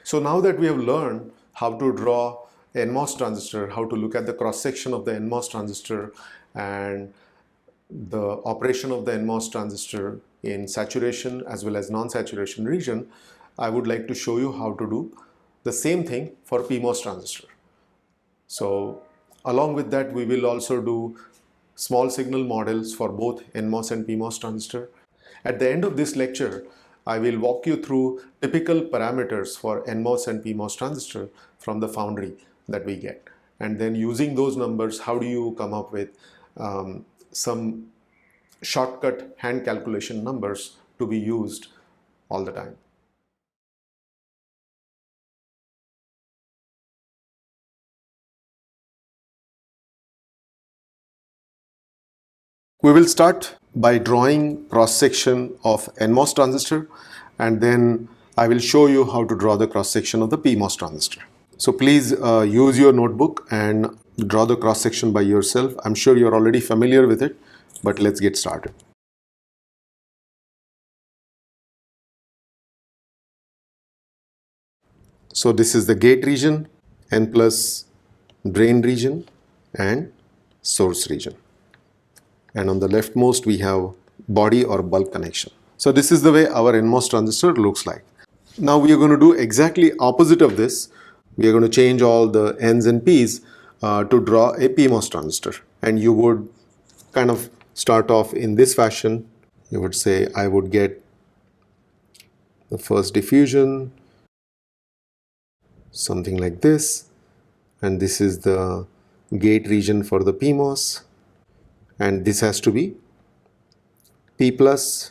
So now that we have learned how to draw NMOS transistor, how to look at the cross section of the NMOS transistor and the operation of the NMOS transistor in saturation as well as non-saturation region, I would like to show you how to do the same thing for PMOS transistor. So along with that, we will also do small signal models for both NMOS and PMOS transistor. At the end of this lecture, I will walk you through typical parameters for NMOS and PMOS transistor from the foundry that we get. And then using those numbers, how do you come up with some shortcut hand calculation numbers to be used all the time. We will start by drawing cross section of NMOS transistor, and then I will show you how to draw the cross section of the PMOS transistor. So please use your notebook and draw the cross section by yourself. I'm sure you're already familiar with it, but let's get started. So this is the gate region, N plus drain region and source region. And on the leftmost we have body or bulk connection. So this is the way our NMOS transistor looks like. Now we are going to do exactly opposite of this. We are going to change all the N's and P's to draw a PMOS transistor. And you would kind of start off in this fashion. You would say I would get the first diffusion, something like this, and this is the gate region for the PMOS, and this has to be P plus,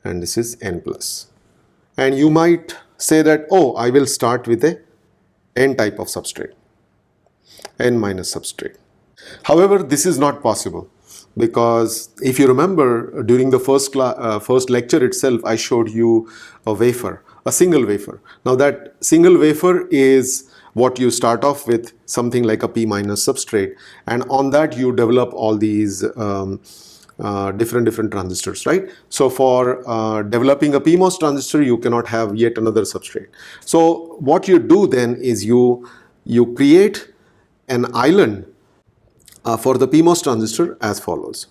and this is N plus. And you might say that, oh, I will start with a N type of substrate, N minus substrate. However, this is not possible, because if you remember during the first lecture itself, I showed you a wafer, a single wafer. Now that single wafer is what you start off with, something like a P minus substrate, and on that you develop all these different transistors, right? So for developing a PMOS transistor, you cannot have yet another substrate. So what you do then is you create an island for the PMOS transistor as follows.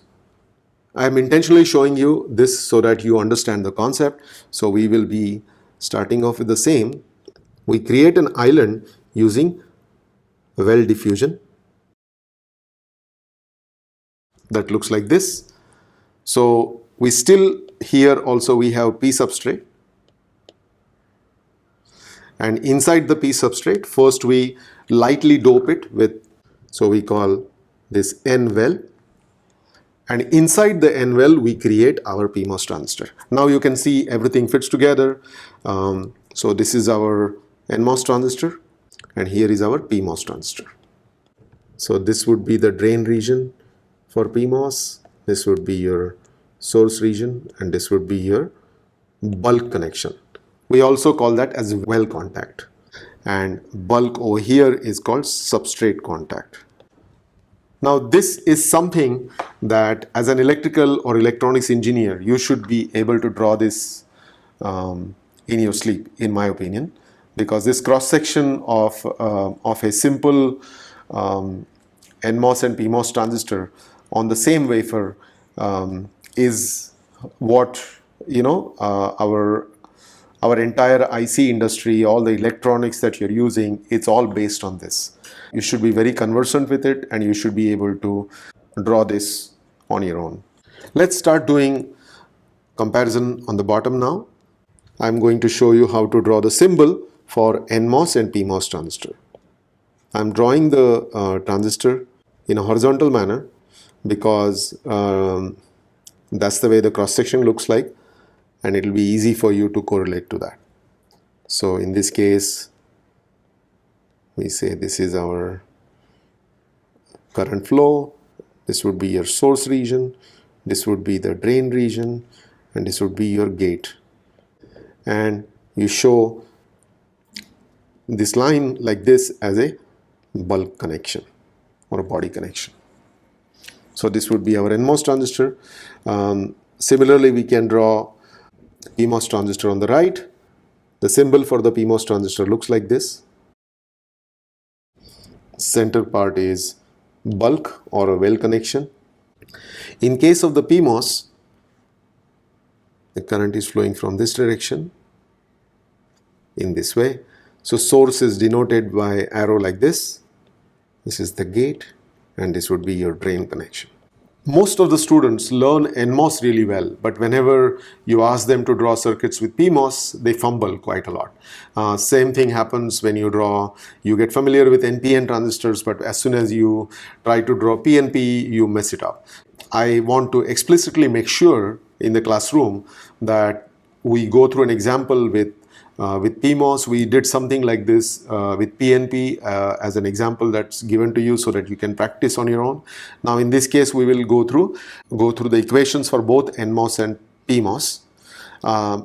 I am intentionally showing you this so that you understand the concept. So we will be starting off with the same. We create an island using well diffusion that looks like this. So we still here also we have P substrate, and inside the P substrate first we lightly dope it with, so we call this N well, and inside the N well we create our PMOS transistor. Now you can see everything fits together. So this is our NMOS transistor and here is our PMOS transistor. So this would be the drain region for PMOS, this would be your source region, and this would be your bulk connection. We also call that as well contact, and bulk over here is called substrate contact. Now this is something that as an electrical or electronics engineer you should be able to draw this in your sleep, in my opinion, because this cross section of a simple NMOS and PMOS transistor on the same wafer is what, you know, our entire IC industry, all the electronics that you're using, it's all based on this. You should be very conversant with it and you should be able to draw this on your own. Let's start doing comparison on the bottom now. I'm going to show you how to draw the symbol for NMOS and PMOS transistor. I'm drawing the transistor in a horizontal manner because that's the way the cross section looks like, and it will be easy for you to correlate to that. So in this case, we say this is our current flow, this would be your source region, this would be the drain region, and this would be your gate. And you show this line like this as a bulk connection or a body connection. So this would be our NMOS transistor. Similarly, we can draw PMOS transistor on the right, The symbol for the PMOS transistor looks like this. Center part is bulk or a well connection. In case of the PMOS, the current is flowing from this direction in this way. So source is denoted by arrow like this. This is the gate and this would be your drain connection. Most of the students learn Nmos really well, but whenever you ask them to draw circuits with PMOS, they fumble quite a lot. Same thing happens when you get familiar with NPN transistors, but as soon as you try to draw PNP, you mess it up. I want to explicitly make sure in the classroom that we go through an example with PMOS. We did something like this with PNP as an example that's given to you so that you can practice on your own. Now in this case we will go through the equations for both NMOS and PMOS.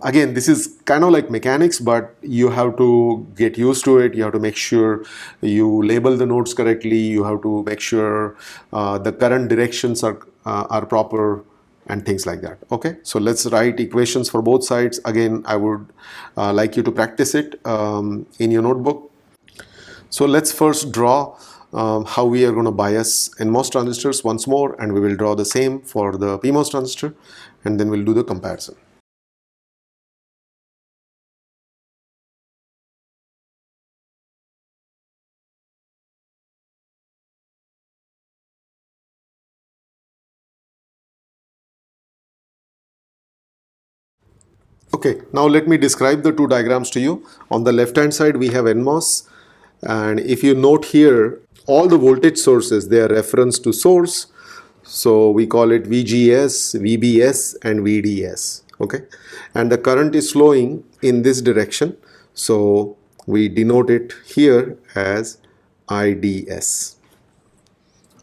Again, this is kind of like mechanics, but you have to get used to it. You have to make sure you label the nodes correctly. You have to make sure the current directions are proper and things like that. Okay, so let's write equations for both sides. Again, I would like you to practice it in your notebook. So let's first draw how we are going to bias NMOS transistors once more, and we will draw the same for the PMOS transistor, and then we'll do the comparison. Okay, now let me describe the two diagrams to you. On the left hand side we have NMOS, and if you note here, all the voltage sources, they are reference to source. So we call it VGS, VBS and VDS. Okay, and the current is flowing in this direction, so we denote it here as IDS.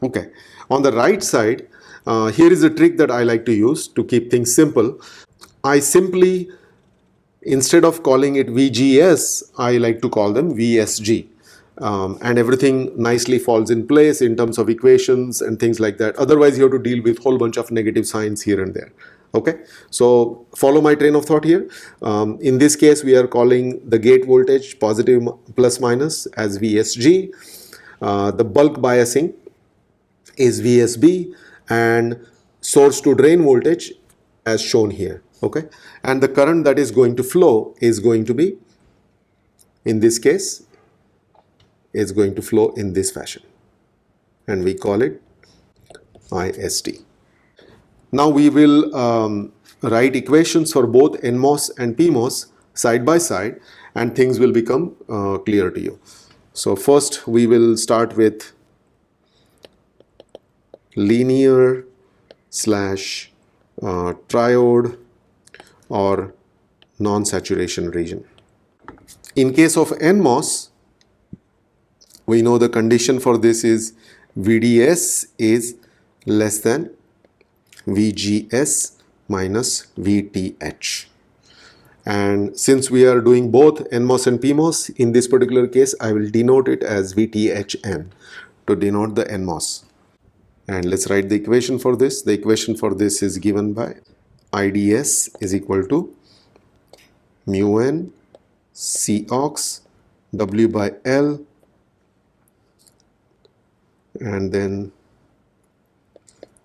Okay, on the right side, here is a trick that I like to use to keep things simple. I simply, instead of calling it VGS, I like to call them VSG. And everything nicely falls in place in terms of equations and things like that. Otherwise, you have to deal with a whole bunch of negative signs here and there. Okay, so follow my train of thought here. In this case, we are calling the gate voltage positive plus minus as VSG. The bulk biasing is VSB, and source to drain voltage as shown here. Okay, and the current that is going to flow is going to be, in this case, is going to flow in this fashion, and we call it IST. Now we will write equations for both NMOS and PMOS side by side, and things will become clear to you. So first we will start with linear slash triode or non-saturation region. In case of NMOS, we know the condition for this is VDS is less than VGS minus VTH. And since we are doing both NMOS and PMOS, in this particular case, I will denote it as VTHN to denote the NMOS. And let's write the equation for this. The equation for this is given by IDS is equal to mu n Cox W by L, and then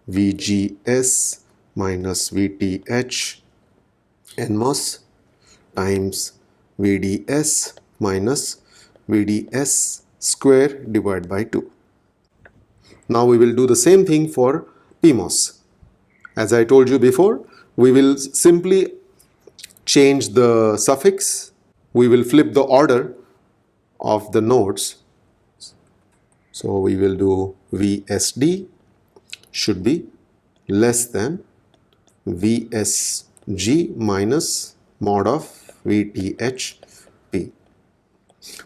VGS minus VTH NMOS times VDS minus VDS square divided by 2. Now we will do the same thing for PMOS. As I told you before, we will simply change the suffix. We will flip the order of the nodes. So we will do VSD should be less than VSG minus mod of VTHP.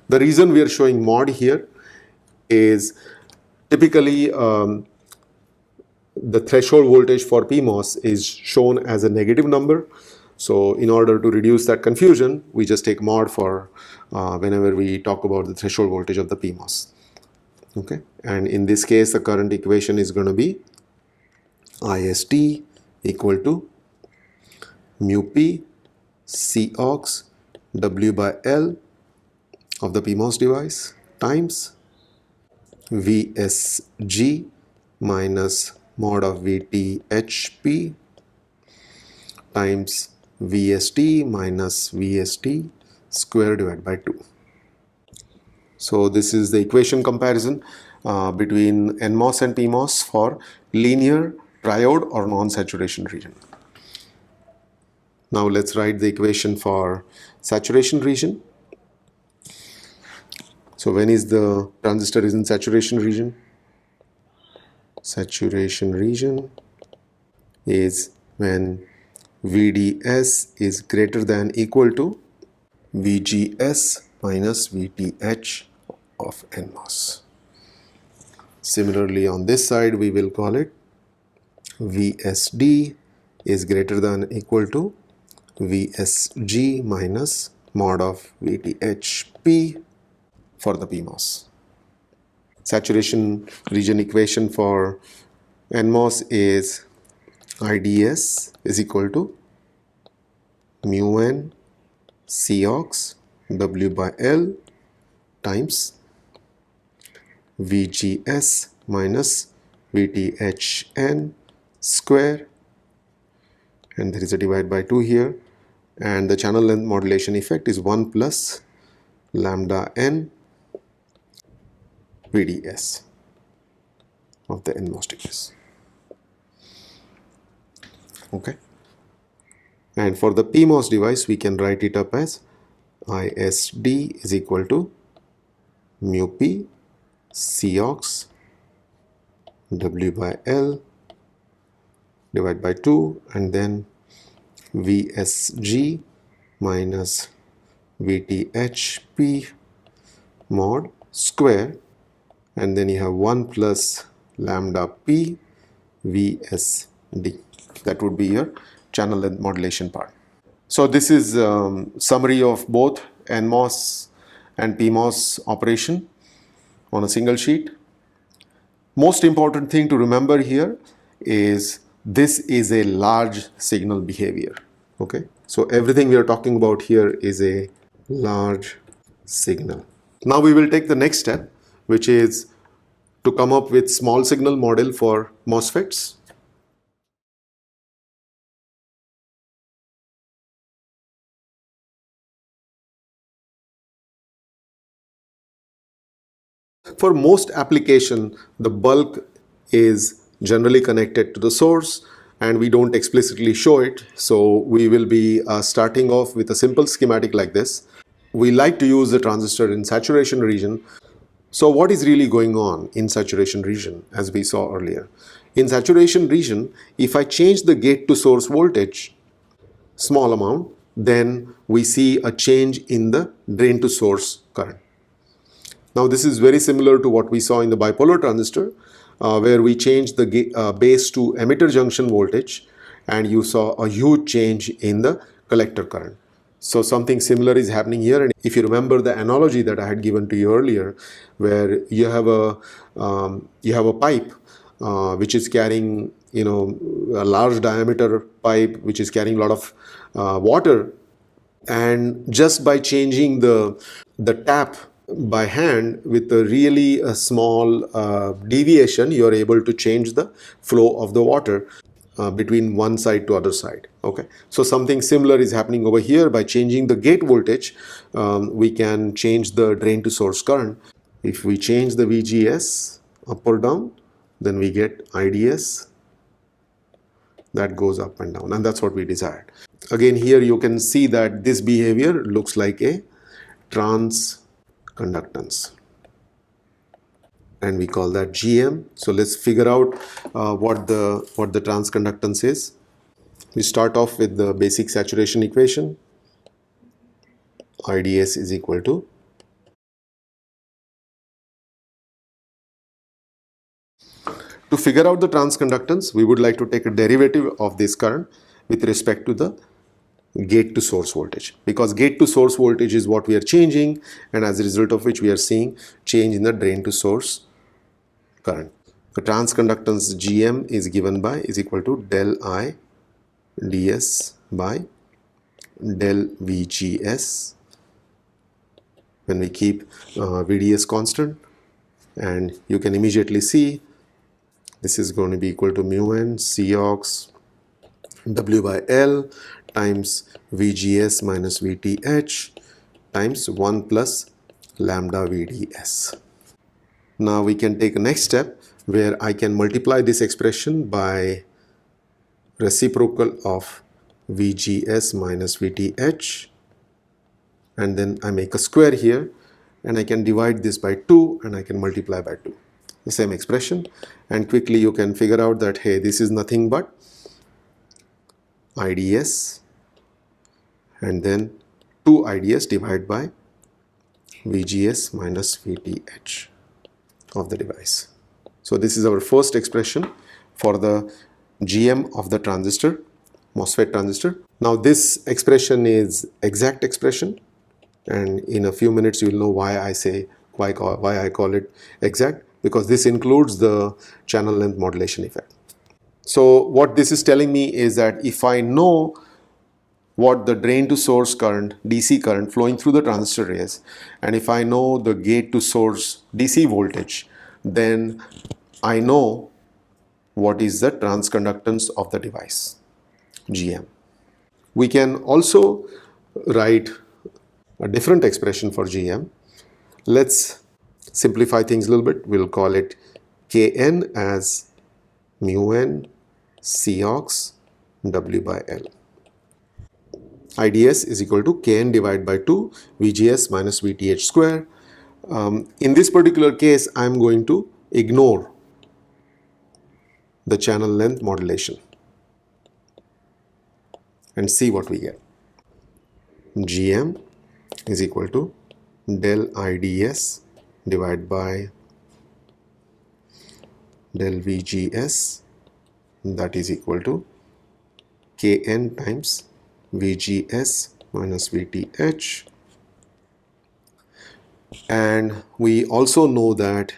The reason we are showing mod here is typically the threshold voltage for PMOS is shown as a negative number. So in order to reduce that confusion, we just take mod for whenever we talk about the threshold voltage of the PMOS. Okay, and in this case, the current equation is going to be IST equal to mu P Cox W by L of the PMOS device times VSG minus mod of VTHP times VST minus VST square divided by 2. So this is the equation comparison between NMOS and PMOS for linear, triode or non-saturation region. Now let's write the equation for saturation region. So when is the transistor is in saturation region? Saturation region is when VDS is greater than equal to VGS minus VTH of NMOS. Similarly, on this side we will call it VSD is greater than equal to VSG minus mod of VTHP for the PMOS. Saturation region equation for NMOS is IDS is equal to mu n Cox W by L times VGS minus VTHN square, and there is a divide by 2 here, and the channel length modulation effect is 1 plus lambda n VDS of the NMOS device. Okay, and for the PMOS device we can write it up as ISD is equal to mu p Cox W by L divided by 2, and then VSG minus VTHP mod square, and then you have 1 plus lambda p VSD. That would be your channel length modulation part. So this is summary of both NMOS and PMOS operation on a single sheet. Most important thing to remember here is this is a large signal behavior. Okay, so everything we are talking about here is a large signal. Now we will take the next step, which is to come up with small signal model for Mosfets. For most application, the bulk is generally connected to the source and we don't explicitly show it. So we will be starting off with a simple schematic like this. We like to use the transistor in saturation region. So what is really going on in saturation region, as we saw earlier? In saturation region, if I change the gate to source voltage, small amount, then we see a change in the drain to source current. Now this is very similar to what we saw in the bipolar transistor, where we changed the base to emitter junction voltage and you saw a huge change in the collector current. So something similar is happening here, and if you remember the analogy that I had given to you earlier, where you have a pipe which is carrying a large diameter pipe which is carrying a lot of water, and just by changing the tap by hand with a really small deviation, you are able to change the flow of the water between one side to other side. Okay, so something similar is happening over here. By changing the gate voltage, we can change the drain to source current. If we change the VGS up or down, then we get IDS that goes up and down, and that's what we desired. Again, here you can see that this behavior looks like a transconductance, and we call that GM. So let's figure out what the transconductance is. We start off with the basic saturation equation. IDS is equal to figure out the transconductance, we would like to take a derivative of this current with respect to the gate to source voltage, because gate to source voltage is what we are changing, and as a result of which we are seeing change in the drain to source current. The transconductance GM is given by is equal to del I ds by del VGS when we keep VDS constant, and you can immediately see this is going to be equal to mu n Cox W by L times VGS minus VTH times 1 plus lambda VDS. Now we can take a next step where I can multiply this expression by reciprocal of VGS minus VTH, and then I make a square here, and I can divide this by 2 and I can multiply by 2. The same expression, and quickly you can figure out that hey, this is nothing but IDS and then 2 IDS divided by VGS minus VTH of the device. So this is our first expression for the GM of the transistor, MOSFET transistor. Now this expression is exact expression, and in a few minutes you will know why I call it exact, because this includes the channel length modulation effect. So what this is telling me is that if I know what the drain to source current, DC current flowing through the transistor is, and if I know the gate to source DC voltage, then I know what is the transconductance of the device, GM. We can also write a different expression for GM. Let's simplify things a little bit. We'll call it Kn as mu n Cox W by L. IDS is equal to Kn divided by 2 VGS minus VTH square. In this particular case, I am going to ignore the channel length modulation and see what we get. GM is equal to del IDS divided by del VGS, that is equal to Kn times VGS minus VTH. And we also know that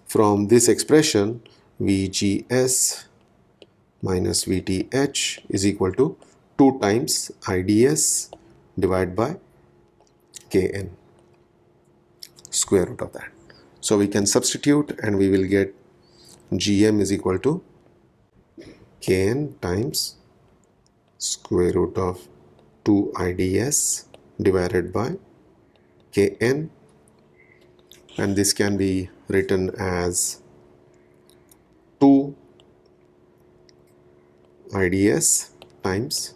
from this expression VGS minus VTH is equal to 2 times IDS divided by Kn, square root of that. So we can substitute and we will get GM is equal to Kn times square root of 2 IDS divided by Kn, and this can be written as 2 IDS times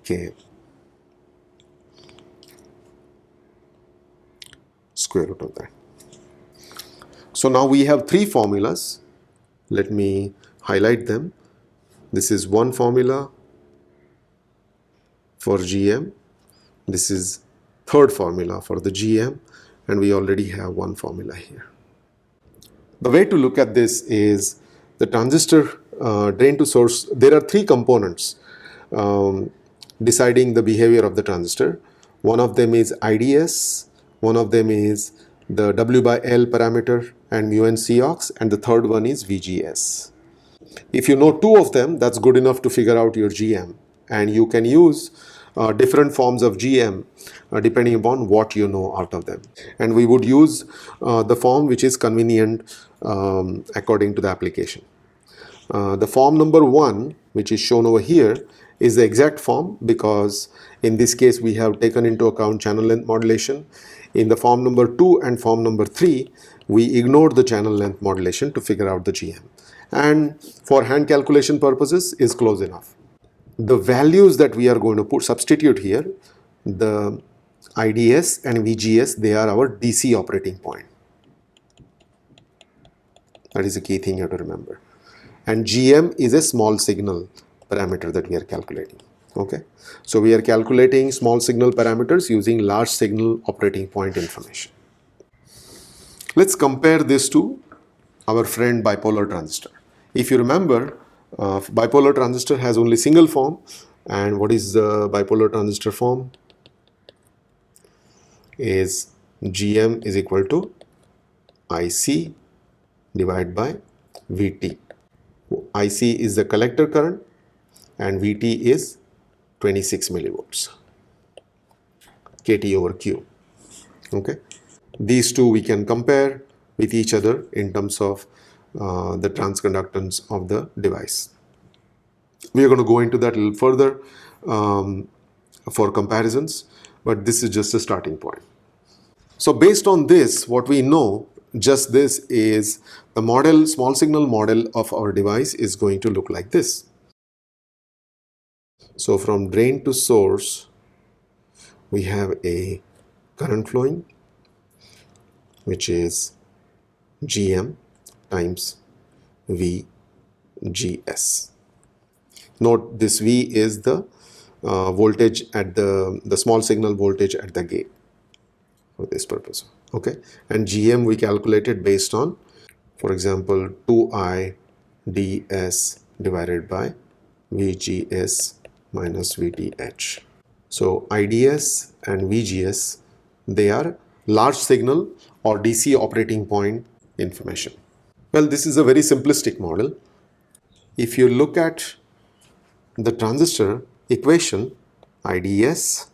Kn, square root of that. So now we have 3 formulas. Let me highlight them. This is one formula for GM. This is third formula for the GM, and we already have one formula here. The way to look at this is the transistor drain to source. There are 3 components deciding the behavior of the transistor. One of them is IDS, one of them is the W by L parameter and mu n Cox, and the third one is VGS. If you know 2 of them, that's good enough to figure out your GM, and you can use different forms of GM depending upon what you know out of them. And we would use the form which is convenient according to the application. The form number 1, which is shown over here, is the exact form, because in this case we have taken into account channel length modulation. In the form number 2 and form number 3, we ignored the channel length modulation to figure out the GM, and for hand calculation purposes is close enough. The values that we are going to substitute here, the IDS and VGS, they are our DC operating point. That is a key thing you have to remember. And GM is a small signal parameter that we are calculating. Okay, so we are calculating small signal parameters using large signal operating point information. Let's compare this to our friend bipolar transistor. If you remember, bipolar transistor has only single form. And what is the bipolar transistor form? Is GM is equal to IC divided by VT. IC is the collector current and VT is 26 millivolts, KT over Q. Okay, these two we can compare with each other in terms of the transconductance of the device. We are going to go into that a little further for comparisons, but this is just a starting point. So based on this, what we know, just this, is the model, small signal model of our device is going to look like this. So from drain to source, we have a current flowing, which is Gm times VGS. Note this V is the voltage at the small signal voltage at the gate for this purpose. Okay, and Gm we calculated based on, for example, 2I ds divided by VGS minus VTH. So IDS and VGS, they are large signal or DC operating point information. Well, this is a very simplistic model. If you look at the transistor equation, IDS,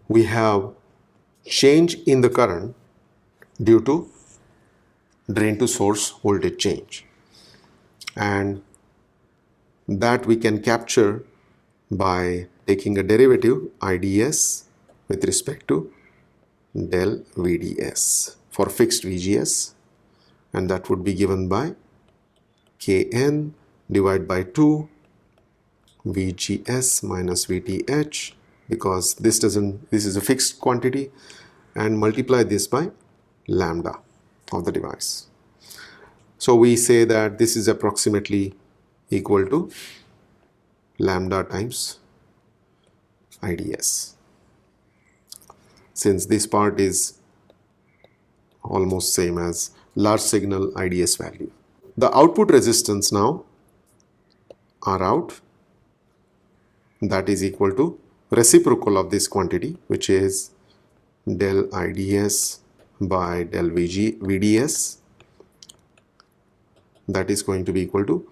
we have change in the current due to drain to source voltage change, and that we can capture by taking a derivative IDS with respect to del VDS for fixed VGS, and that would be given by Kn divided by 2 VGS minus VTH, because this is a fixed quantity, and multiply this by lambda of the device. So we say that this is approximately equal to lambda times IDS, since this part is almost same as large signal IDS value. The output resistance now, R out, that is equal to reciprocal of this quantity, which is del IDS by del VDS, that is going to be equal to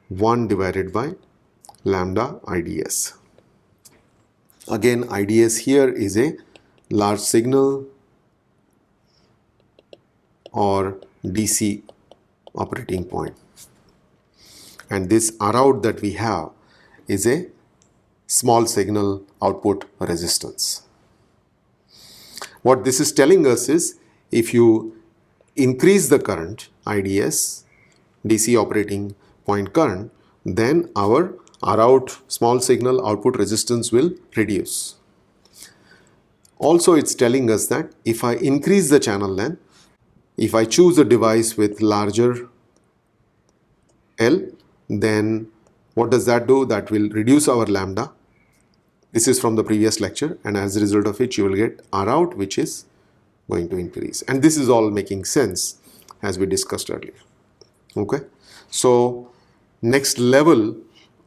1 divided by lambda IDS. Again, IDS here is a large signal or DC operating point, and this R out that we have is a small signal output resistance. What this is telling us is, if you increase the current IDS, DC operating point current, then our R out small signal output resistance will reduce. Also, it's telling us that if I increase the channel length, if I choose a device with larger L, then what does that do? That will reduce our lambda. This is from the previous lecture, and as a result of it, you will get R out, which is going to increase. And this is all making sense as we discussed earlier. Okay, so next level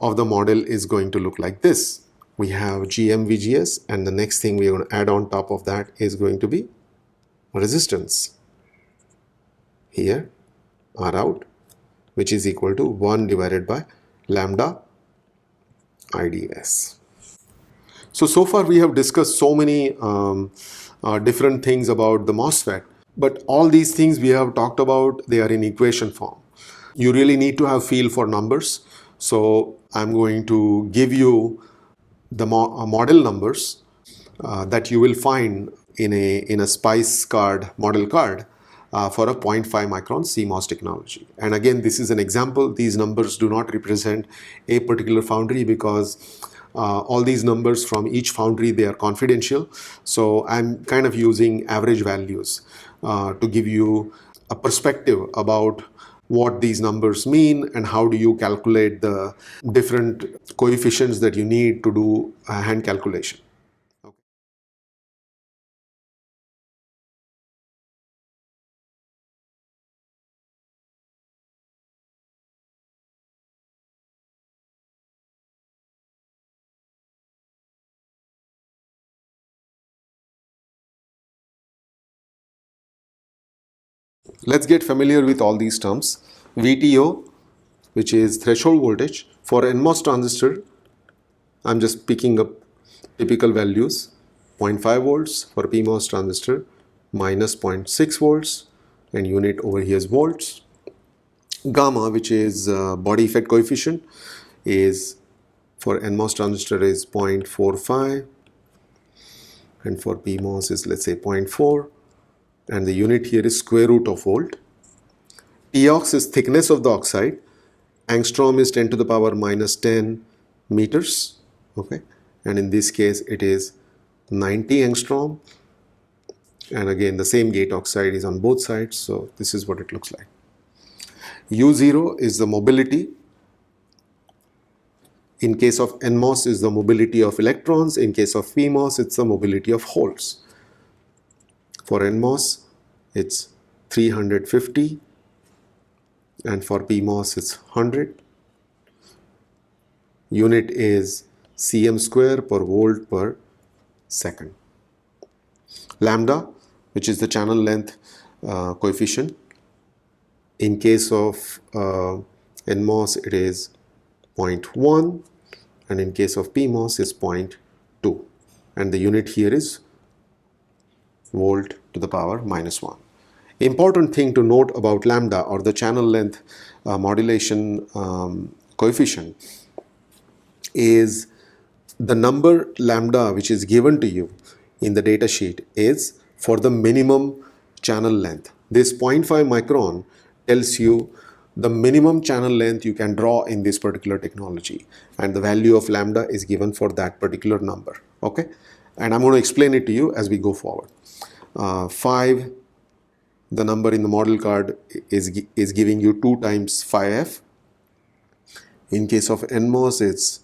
of the model is going to look like this. We have GM-VGS, and the next thing we are going to add on top of that is going to be resistance. Here, R out, which is equal to 1 divided by lambda IDS. So far we have discussed so many different things about the MOSFET, but all these things we have talked about, they are in equation form. You really need to have feel for numbers. So I'm going to give you the model numbers that you will find in a SPICE card, model card, for a 0.5 micron CMOS technology. And again, this is an example. These numbers do not represent a particular foundry, because all these numbers from each foundry, they are confidential. So I'm kind of using average values to give you a perspective about what these numbers mean and how do you calculate the different coefficients that you need to do a hand calculation. Let's get familiar with all these terms. VTO, which is threshold voltage. For NMOS transistor, I'm just picking up typical values. 0.5 volts. For PMOS transistor, minus 0.6 volts, and unit over here is volts. Gamma, which is body effect coefficient, is for NMOS transistor is 0.45, and for PMOS is, let's say, 0.4, and the unit here is square root of volt. Tox is thickness of the oxide. Angstrom is 10 to the power minus 10 meters. Okay, and in this case it is 90 angstrom, and again the same gate oxide is on both sides, so this is what it looks like. U0 is the mobility. In case of NMOS is the mobility of electrons. In case of PMOS, it's the mobility of holes. For NMOS, it's 350, and for PMOS, it's 100. Unit is cm square per volt per second. Lambda, which is the channel length coefficient. In case of NMOS, it is 0.1, and in case of PMOS is 0.2, and the unit here is volt to the power minus 1. Important thing to note about lambda, or the channel length modulation coefficient, is the number lambda which is given to you in the data sheet is for the minimum channel length. This 0.5 micron tells you the minimum channel length you can draw in this particular technology, and the value of lambda is given for that particular number. Okay, and I'm going to explain it to you as we go forward. 5, the number in the model card is giving you 2 times 5f. In case of NMOS, it's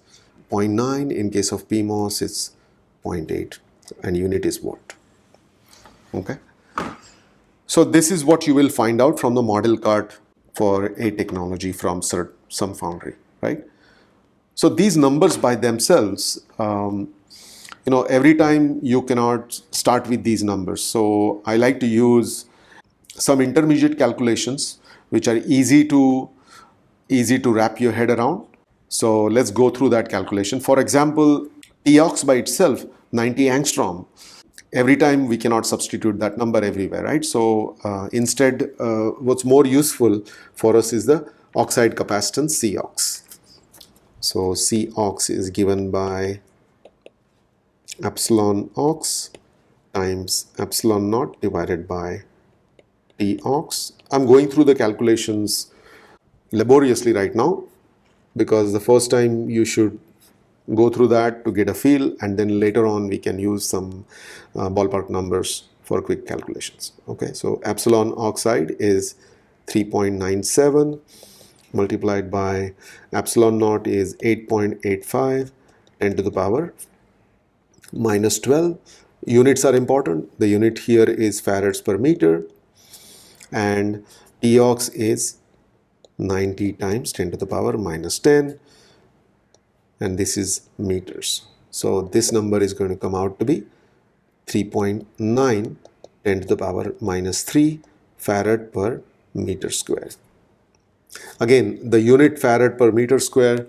0.9. In case of PMOS, it's 0.8, and unit is volt. Okay, so this is what you will find out from the model card for a technology from some foundry, right? So these numbers by themselves, every time you cannot start with these numbers. So I like to use some intermediate calculations which are easy to wrap your head around. So let's go through that calculation. For example, Tox by itself, 90 angstrom. Every time we cannot substitute that number everywhere, right? So instead, what's more useful for us is the oxide capacitance, Cox. So Cox is given by epsilon ox times epsilon naught divided by Tox. I'm going through the calculations laboriously right now, because the first time you should go through that to get a feel, and then later on we can use some ballpark numbers for quick calculations. Okay, so epsilon oxide is 3.97 multiplied by epsilon naught is 8.85, 10 to the power minus 12. Units are important. The unit here is farads per meter, and Tox is 90 times 10 to the power minus 10, and this is meters. So this number is going to come out to be 3.9 10 to the power minus 3 farad per meter square. Again, the unit farad per meter square,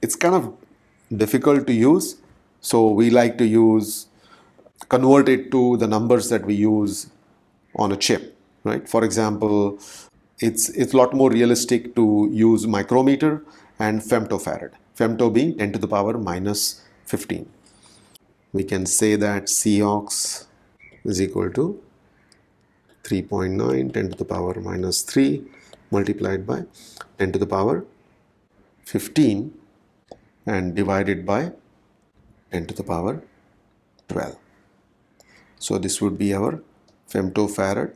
it's kind of difficult to use, so we like to convert it to the numbers that we use on a chip, right? For example, it's a lot more realistic to use micrometer and femtofarad. Femto being 10 to the power minus 15. We can say that Cox is equal to 3.9 10 to the power minus 3 multiplied by 10 to the power 15 and divided by 10 to the power 12. So this would be our femtofarad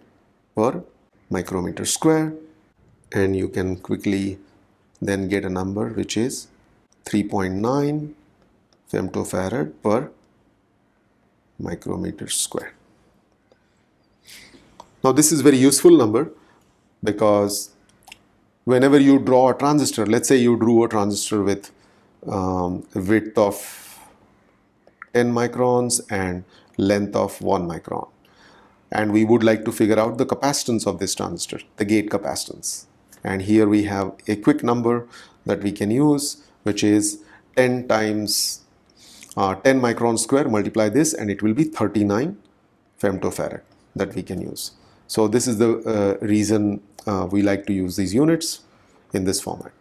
per micrometer square, and you can quickly then get a number which is 3.9 femtofarad per micrometer square. Now this is very useful number, because whenever you draw a transistor, let's say you drew a transistor with a width of 10 microns and length of 1 micron, and we would like to figure out the capacitance of this transistor, the gate capacitance. And here we have a quick number that we can use, which is 10 times 10 micron square, multiply this, and it will be 39 femtofarad that we can use. So this is the reason we like to use these units in this format.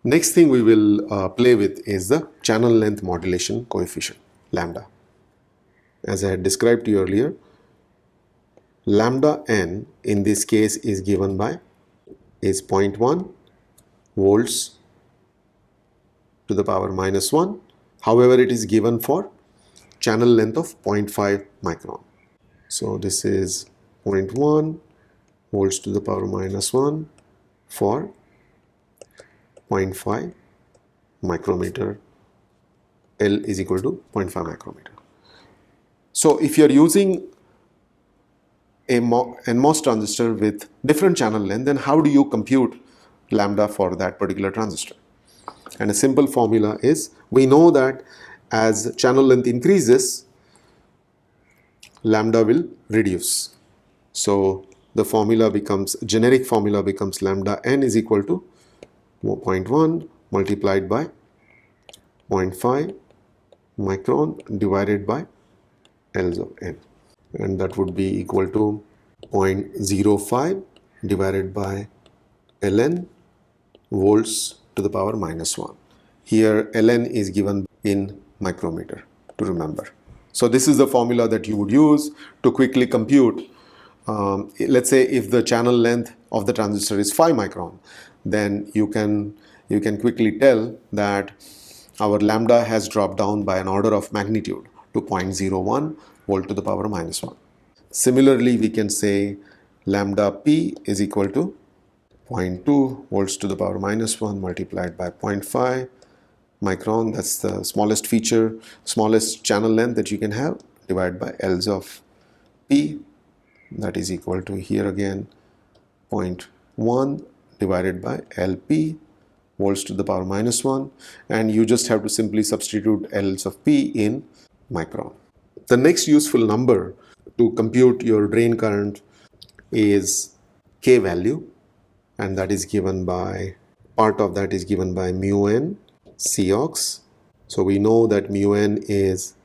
Next thing we will play with is the channel length modulation coefficient, lambda. As I had described to you earlier, lambda n in this case is given by 0.1 volts to the power minus 1. However, it is given for channel length of 0.5 micron. So this is 0.1 volts to the power minus 1 for 0.5 micrometer. L is equal to 0.5 micrometer. So if you are using a NMOS transistor with different channel length, then how do you compute lambda for that particular transistor? And a simple formula is, we know that as channel length increases, lambda will reduce. So the formula becomes, generic formula becomes lambda n is equal to 0.1 multiplied by 0.5 micron divided by L's of n. And that would be equal to 0.05 divided by ln volts to the power minus 1. Here ln is given in micrometer, to remember. So this is the formula that you would use to quickly compute. Let's say if the channel length of the transistor is 5 micron, then you can quickly tell that our lambda has dropped down by an order of magnitude to 0.01 volt to the power minus 1. Similarly, we can say lambda p is equal to 0.2 volts to the power minus 1 multiplied by 0.5 micron. That's the smallest feature, smallest channel length that you can have, divided by L's of p. That is equal to, here again, 0.1 divided by LP volts to the power minus 1. And you just have to simply substitute L's of p in micron. The next useful number to compute your drain current is K value, and that is given by, part of that is given by mu n Cox. So we know that mu n is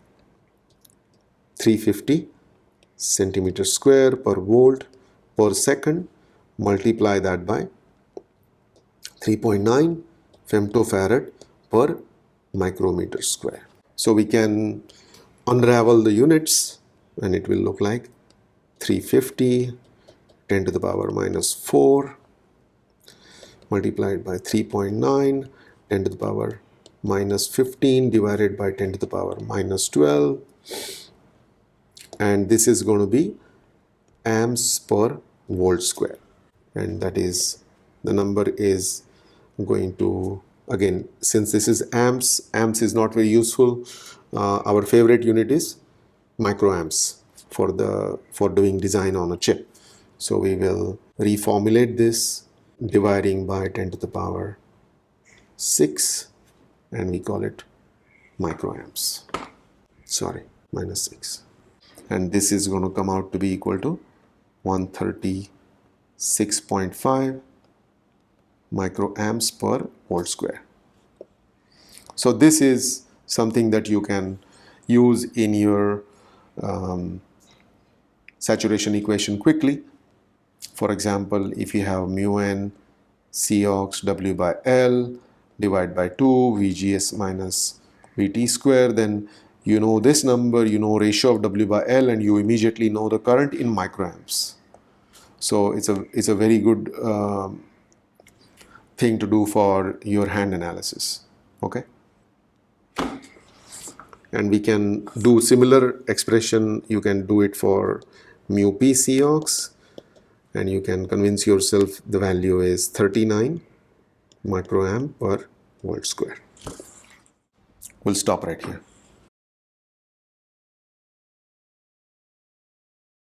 350 centimeter square per volt per second. Multiply that by 3.9 femtofarad per micrometer square. So we can unravel the units, and it will look like 350 10 to the power minus 4 multiplied by 3.9 10 to the power minus 15 divided by 10 to the power minus 12, and this is going to be amps per volt square, and that is, the number is going to, again, since this is amps is not very useful. Our favorite unit is microamps for doing design on a chip. So we will reformulate this, dividing by 10 to the power 6, and we call it microamps. Sorry, minus 6. And this is going to come out to be equal to 136.5 microamps per volt square. So this is something that you can use in your saturation equation quickly. For example, if you have mu n Cox W by L divided by 2 VGS minus VT square, then you know this number, you know ratio of W by L, and you immediately know the current in microamps. So it's a very good thing to do for your hand analysis. Okay. And we can do similar expression. You can do it for mu p Cox, and you can convince yourself the value is 39 microamp per volt square. We'll stop right here.